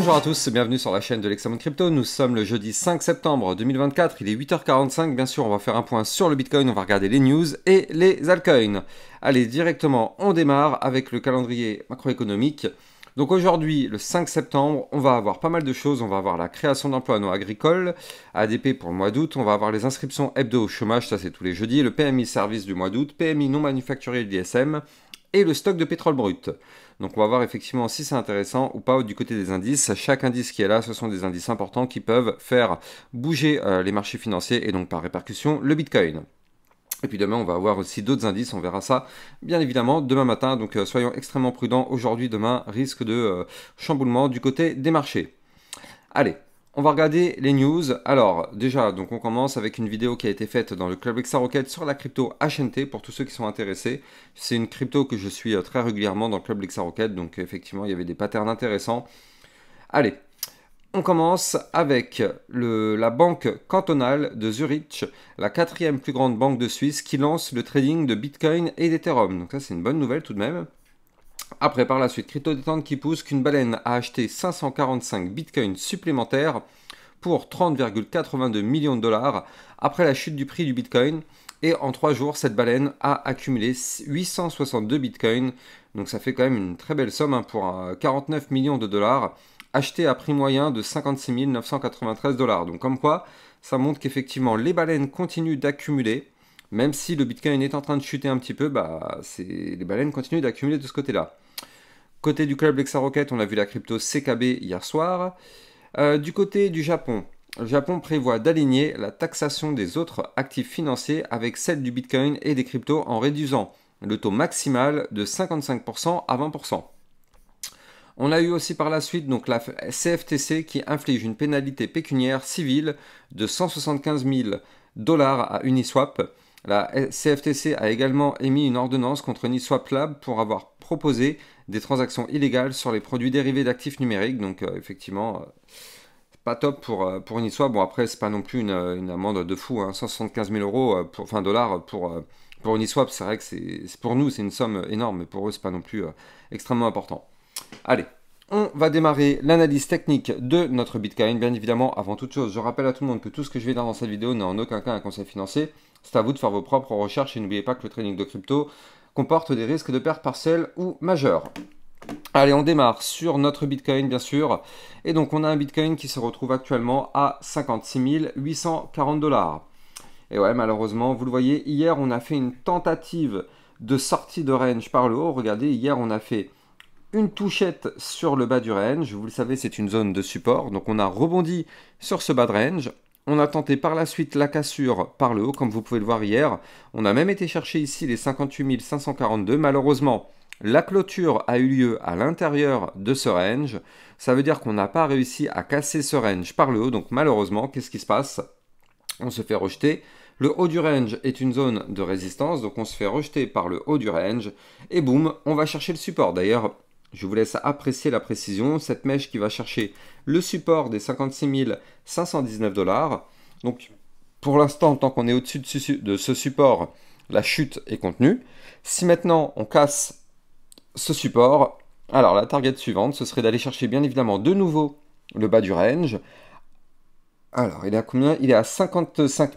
Bonjour à tous, bienvenue sur la chaîne de l'Hexamone Crypto. Nous sommes le jeudi 5 septembre 2024, il est 8h45. Bien sûr, on va faire un point sur le Bitcoin, on va regarder les news et les altcoins. Allez, directement, on démarre avec le calendrier macroéconomique. Donc aujourd'hui, le 5 septembre, on va avoir pas mal de choses. On va avoir la création d'emplois non agricoles, ADP pour le mois d'août. On va avoir les inscriptions hebdo au chômage, ça c'est tous les jeudis. Le PMI service du mois d'août, PMI non manufacturier de l'ISM et le stock de pétrole brut. Donc on va voir effectivement si c'est intéressant ou pas du côté des indices. Chaque indice qui est là, ce sont des indices importants qui peuvent faire bouger les marchés financiers et donc par répercussion le Bitcoin. Et puis demain, on va avoir aussi d'autres indices, on verra ça bien évidemment demain matin. Donc soyons extrêmement prudents. Aujourd'hui, demain, risque de chamboulement du côté des marchés. Allez, on va regarder les news. Alors déjà, donc on commence avec une vidéo qui a été faite dans le Club XRocket sur la crypto HNT pour tous ceux qui sont intéressés. C'est une crypto que je suis très régulièrement dans le Club XRocket, donc effectivement, il y avait des patterns intéressants. Allez. On commence avec la banque cantonale de Zurich, la quatrième plus grande banque de Suisse, qui lance le trading de Bitcoin et d'Ethereum. Donc ça, c'est une bonne nouvelle tout de même. Après, par la suite, Crypto Détente qui pousse qu'une baleine a acheté 545 Bitcoins supplémentaires pour 30,82 millions de dollars après la chute du prix du Bitcoin. Et en 3 jours, cette baleine a accumulé 862 Bitcoins. Donc ça fait quand même une très belle somme pour 49 millions de dollars. Acheté à prix moyen de 56 993 dollars. Donc comme quoi, ça montre qu'effectivement les baleines continuent d'accumuler, même si le Bitcoin est en train de chuter un petit peu, les baleines continuent d'accumuler de ce côté-là. Côté du Club XRocket, on a vu la crypto CKB hier soir. Du côté du Japon, le Japon prévoit d'aligner la taxation des autres actifs financiers avec celle du Bitcoin et des cryptos en réduisant le taux maximal de 55% à 20%. On a eu aussi par la suite donc la CFTC qui inflige une pénalité pécuniaire civile de 175 000 dollars à Uniswap. La CFTC a également émis une ordonnance contre Uniswap Lab pour avoir proposé des transactions illégales sur les produits dérivés d'actifs numériques. Donc effectivement, pas top pour Uniswap. Bon après, c'est pas non plus une amende de fou, 175 000 euros, dollars pour Uniswap. C'est vrai que pour nous, c'est une somme énorme, mais pour eux, c'est pas non plus extrêmement important. Allez, on va démarrer l'analyse technique de notre Bitcoin. Bien évidemment, avant toute chose, je rappelle à tout le monde que tout ce que je vais dire dans cette vidéo n'est en aucun cas un conseil financier. C'est à vous de faire vos propres recherches et n'oubliez pas que le trading de crypto comporte des risques de perte partielle ou majeure. Allez, on démarre sur notre Bitcoin, bien sûr. Et donc, on a un Bitcoin qui se retrouve actuellement à 56 840 dollars. Et ouais, malheureusement, vous le voyez, hier, on a fait une tentative de sortie de range par le haut. Regardez, hier, on a fait une touchette sur le bas du range. Vous le savez, c'est une zone de support. Donc, on a rebondi sur ce bas de range. On a tenté par la suite la cassure par le haut, comme vous pouvez le voir hier. On a même été chercher ici les 58 542. Malheureusement, la clôture a eu lieu à l'intérieur de ce range. Ça veut dire qu'on n'a pas réussi à casser ce range par le haut. Donc, malheureusement, qu'est-ce qui se passe? On se fait rejeter. Le haut du range est une zone de résistance. Donc, on se fait rejeter par le haut du range. Et boum, on va chercher le support. D'ailleurs, je vous laisse apprécier la précision. Cette mèche qui va chercher le support des 56 519 dollars. Donc, pour l'instant, tant qu'on est au-dessus de ce support, la chute est contenue. Si maintenant, on casse ce support, alors la target suivante, ce serait d'aller chercher bien évidemment de nouveau le bas du range. Alors, il est à combien? Il est à 55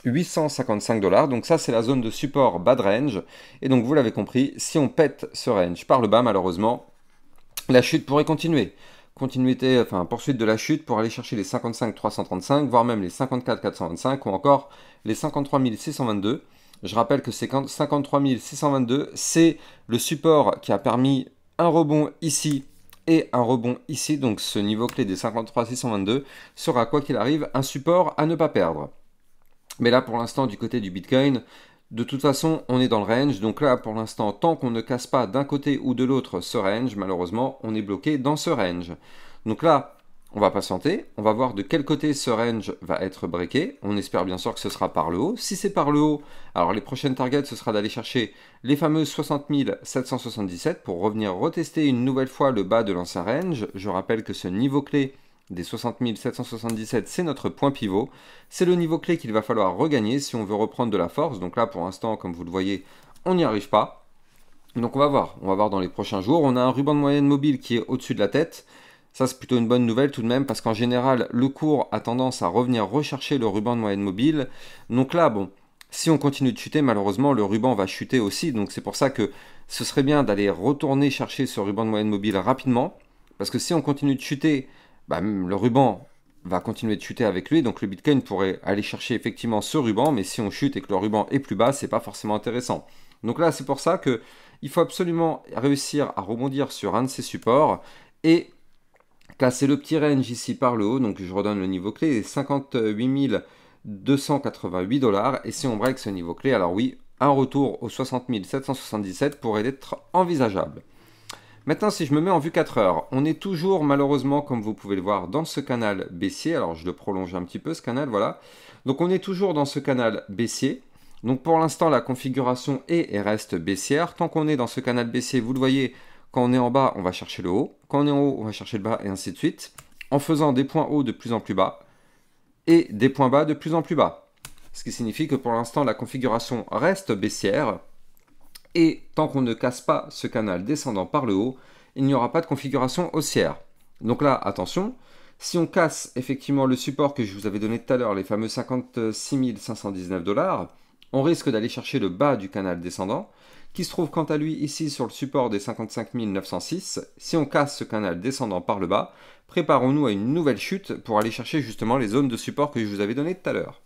855 dollars. Donc ça, c'est la zone de support bas de range. Et donc, vous l'avez compris, si on pète ce range par le bas, malheureusement, la chute pourrait continuer. Poursuite de la chute pour aller chercher les 55 335, voire même les 54 425 ou encore les 53 622. Je rappelle que ces 53 622, c'est le support qui a permis un rebond ici et un rebond ici. Donc ce niveau clé des 53 622 sera, quoi qu'il arrive, un support à ne pas perdre. Mais là, pour l'instant, du côté du Bitcoin, de toute façon, on est dans le range. Donc là, pour l'instant, tant qu'on ne casse pas d'un côté ou de l'autre ce range, malheureusement, on est bloqué dans ce range. Donc là, on va patienter. On va voir de quel côté ce range va être breaké. On espère bien sûr que ce sera par le haut. Si c'est par le haut, alors les prochaines targets, ce sera d'aller chercher les fameuses 60 777 pour revenir retester une nouvelle fois le bas de l'ancien range. Je rappelle que ce niveau clé des 60 777, c'est notre point pivot. C'est le niveau clé qu'il va falloir regagner si on veut reprendre de la force. Donc là, pour l'instant, comme vous le voyez, on n'y arrive pas. Donc on va voir dans les prochains jours. On a un ruban de moyenne mobile qui est au-dessus de la tête. Ça, c'est plutôt une bonne nouvelle tout de même, parce qu'en général, le cours a tendance à revenir rechercher le ruban de moyenne mobile. Donc là, bon, si on continue de chuter, malheureusement, le ruban va chuter aussi. Donc c'est pour ça que ce serait bien d'aller retourner chercher ce ruban de moyenne mobile rapidement. Parce que si on continue de chuter, bah, le ruban va continuer de chuter avec lui. Donc le Bitcoin pourrait aller chercher effectivement ce ruban. Mais si on chute et que le ruban est plus bas, c'est pas forcément intéressant. Donc là, c'est pour ça que il faut absolument réussir à rebondir sur un de ces supports et casser le petit range ici par le haut. Donc je redonne le niveau clé, 58 288 $. Et si on break ce niveau clé, alors oui, un retour aux 60 777 pourrait être envisageable. Maintenant, si je me mets en vue 4 heures, on est toujours malheureusement, comme vous pouvez le voir, dans ce canal baissier. Alors je le prolonge un petit peu, ce canal, voilà. Donc on est toujours dans ce canal baissier. Donc pour l'instant, la configuration est et reste baissière. Tant qu'on est dans ce canal baissier, vous le voyez, quand on est en bas, on va chercher le haut. Quand on est en haut, on va chercher le bas, et ainsi de suite. En faisant des points hauts de plus en plus bas et des points bas de plus en plus bas. Ce qui signifie que pour l'instant, la configuration reste baissière. Et tant qu'on ne casse pas ce canal descendant par le haut, il n'y aura pas de configuration haussière. Donc là, attention, si on casse effectivement le support que je vous avais donné tout à l'heure, les fameux 56 519 $, on risque d'aller chercher le bas du canal descendant, qui se trouve quant à lui ici sur le support des 55 906. Si on casse ce canal descendant par le bas, préparons-nous à une nouvelle chute pour aller chercher justement les zones de support que je vous avais données tout à l'heure.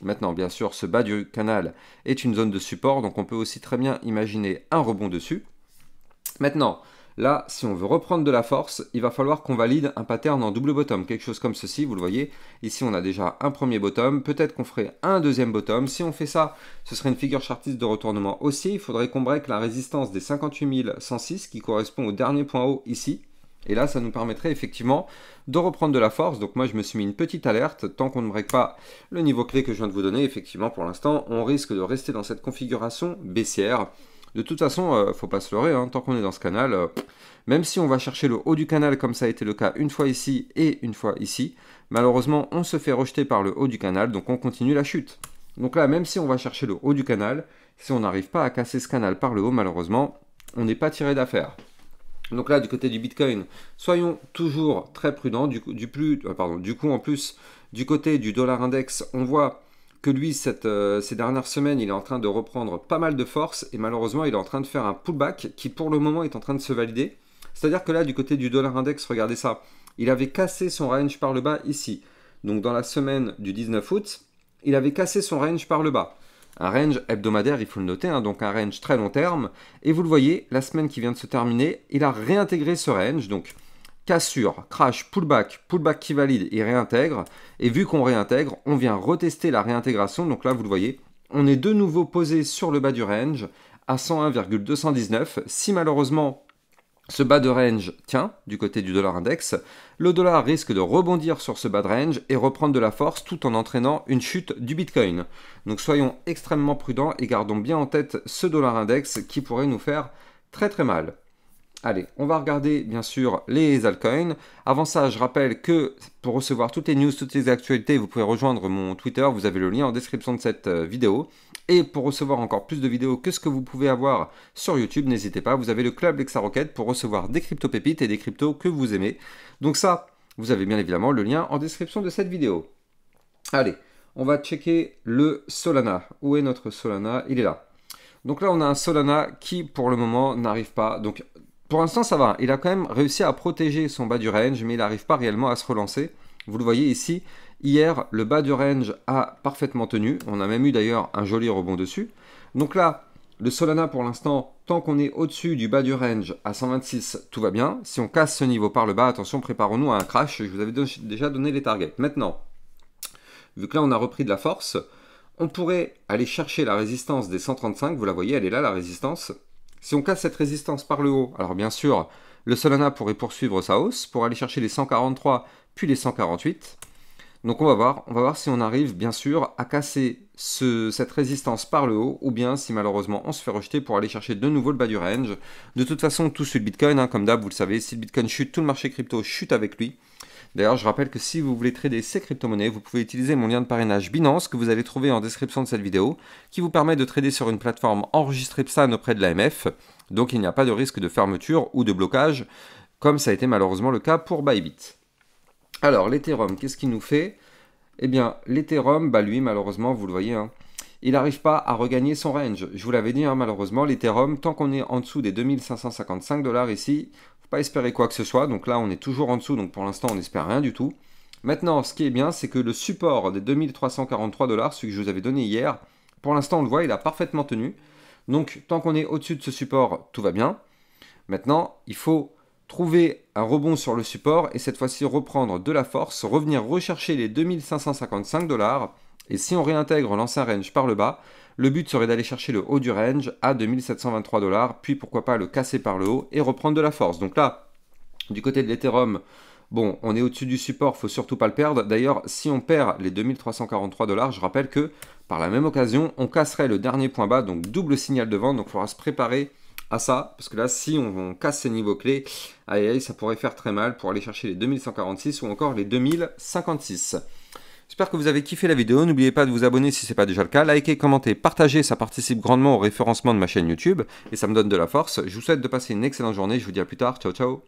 Maintenant, bien sûr, ce bas du canal est une zone de support, donc on peut aussi très bien imaginer un rebond dessus. Maintenant, là, si on veut reprendre de la force, il va falloir qu'on valide un pattern en double bottom, quelque chose comme ceci, vous le voyez. Ici, on a déjà un premier bottom, peut-être qu'on ferait un deuxième bottom. Si on fait ça, ce serait une figure chartiste de retournement haussier. Il faudrait qu'on break la résistance des 58 106, qui correspond au dernier point haut ici. Et là, ça nous permettrait effectivement de reprendre de la force. Donc moi, je me suis mis une petite alerte. Tant qu'on ne break pas le niveau clé que je viens de vous donner, effectivement, pour l'instant, on risque de rester dans cette configuration baissière. De toute façon, faut pas se leurrer, hein, tant qu'on est dans ce canal, même si on va chercher le haut du canal comme ça a été le cas une fois ici et une fois ici, malheureusement, on se fait rejeter par le haut du canal, donc on continue la chute. Donc là, même si on va chercher le haut du canal, si on n'arrive pas à casser ce canal par le haut, malheureusement, on n'est pas tiré d'affaire. Donc là, du côté du Bitcoin, soyons toujours très prudents. Du coup, en plus, du côté du dollar index, on voit que lui, ces dernières semaines, il est en train de reprendre pas mal de force et malheureusement, il est en train de faire un pullback qui, pour le moment, est en train de se valider. C'est-à-dire que là, du côté du dollar index, regardez ça, il avait cassé son range par le bas ici. Donc dans la semaine du 19 août, il avait cassé son range par le bas. Un range hebdomadaire, il faut le noter, hein, donc un range très long terme. Et vous le voyez, la semaine qui vient de se terminer, il a réintégré ce range. Donc cassure, crash, pullback, pullback qui valide, il réintègre. Et vu qu'on réintègre, on vient retester la réintégration. Donc là, vous le voyez, on est de nouveau posé sur le bas du range à 101,219. Si malheureusement ce bas de range tient du côté du dollar index, le dollar risque de rebondir sur ce bas de range et reprendre de la force tout en entraînant une chute du Bitcoin. Donc soyons extrêmement prudents et gardons bien en tête ce dollar index qui pourrait nous faire très très mal. Allez, on va regarder bien sûr les altcoins. Avant ça, je rappelle que pour recevoir toutes les news, toutes les actualités, vous pouvez rejoindre mon Twitter. Vous avez le lien en description de cette vidéo. Et pour recevoir encore plus de vidéos que ce que vous pouvez avoir sur YouTube, n'hésitez pas. Vous avez le club LexaRocket pour recevoir des crypto-pépites et des cryptos que vous aimez. Donc ça, vous avez bien évidemment le lien en description de cette vidéo. Allez, on va checker le Solana. Où est notre Solana? Il est là. Donc là, on a un Solana qui, pour le moment, n'arrive pas. Donc pour l'instant, ça va. Il a quand même réussi à protéger son bas du range, mais il n'arrive pas réellement à se relancer. Vous le voyez ici, hier, le bas du range a parfaitement tenu. On a même eu d'ailleurs un joli rebond dessus. Donc là, le Solana, pour l'instant, tant qu'on est au-dessus du bas du range à 126, tout va bien. Si on casse ce niveau par le bas, attention, préparons-nous à un crash. Je vous avais déjà donné les targets. Maintenant, vu que là, on a repris de la force, on pourrait aller chercher la résistance des 135. Vous la voyez, elle est là, la résistance. Si on casse cette résistance par le haut, alors bien sûr, le Solana pourrait poursuivre sa hausse pour aller chercher les 143 puis les 148. Donc on va voir si on arrive bien sûr à casser cette résistance par le haut ou bien si malheureusement on se fait rejeter pour aller chercher de nouveau le bas du range. De toute façon, tout suit le Bitcoin, hein, comme d'hab, vous le savez, si le Bitcoin chute, tout le marché crypto chute avec lui. D'ailleurs, je rappelle que si vous voulez trader ces crypto-monnaies, vous pouvez utiliser mon lien de parrainage Binance que vous allez trouver en description de cette vidéo, qui vous permet de trader sur une plateforme enregistrée PSAN auprès de l'AMF. Donc il n'y a pas de risque de fermeture ou de blocage comme ça a été malheureusement le cas pour Bybit. Alors, l'Ethereum, qu'est-ce qu'il nous fait? Eh bien, l'Ethereum, lui, malheureusement, vous le voyez, hein, il n'arrive pas à regagner son range. Je vous l'avais dit, hein, malheureusement, l'Ethereum, tant qu'on est en dessous des 2555 $ ici, faut pas espérer quoi que ce soit. Donc là, on est toujours en dessous, donc pour l'instant, on n'espère rien du tout. Maintenant, ce qui est bien, c'est que le support des 2343 $, celui que je vous avais donné hier, pour l'instant, on le voit, il a parfaitement tenu. Donc, tant qu'on est au-dessus de ce support, tout va bien. Maintenant, il faut trouver un rebond sur le support et cette fois-ci reprendre de la force, revenir rechercher les 2555 $. Et si on réintègre l'ancien range par le bas, le but serait d'aller chercher le haut du range à 2723 $, puis pourquoi pas le casser par le haut et reprendre de la force. Donc là, du côté de l'Ethereum, bon, on est au-dessus du support, faut surtout pas le perdre. D'ailleurs, si on perd les 2343 $, je rappelle que par la même occasion, on casserait le dernier point bas, donc double signal de vente, donc il faudra se préparer à ça, parce que là, si on casse ces niveaux clés, aïe aïe, ça pourrait faire très mal pour aller chercher les 2146 ou encore les 2056. J'espère que vous avez kiffé la vidéo, n'oubliez pas de vous abonner si ce n'est pas déjà le cas, likez, commentez, partagez, ça participe grandement au référencement de ma chaîne YouTube et ça me donne de la force. Je vous souhaite de passer une excellente journée, je vous dis à plus tard, ciao ciao.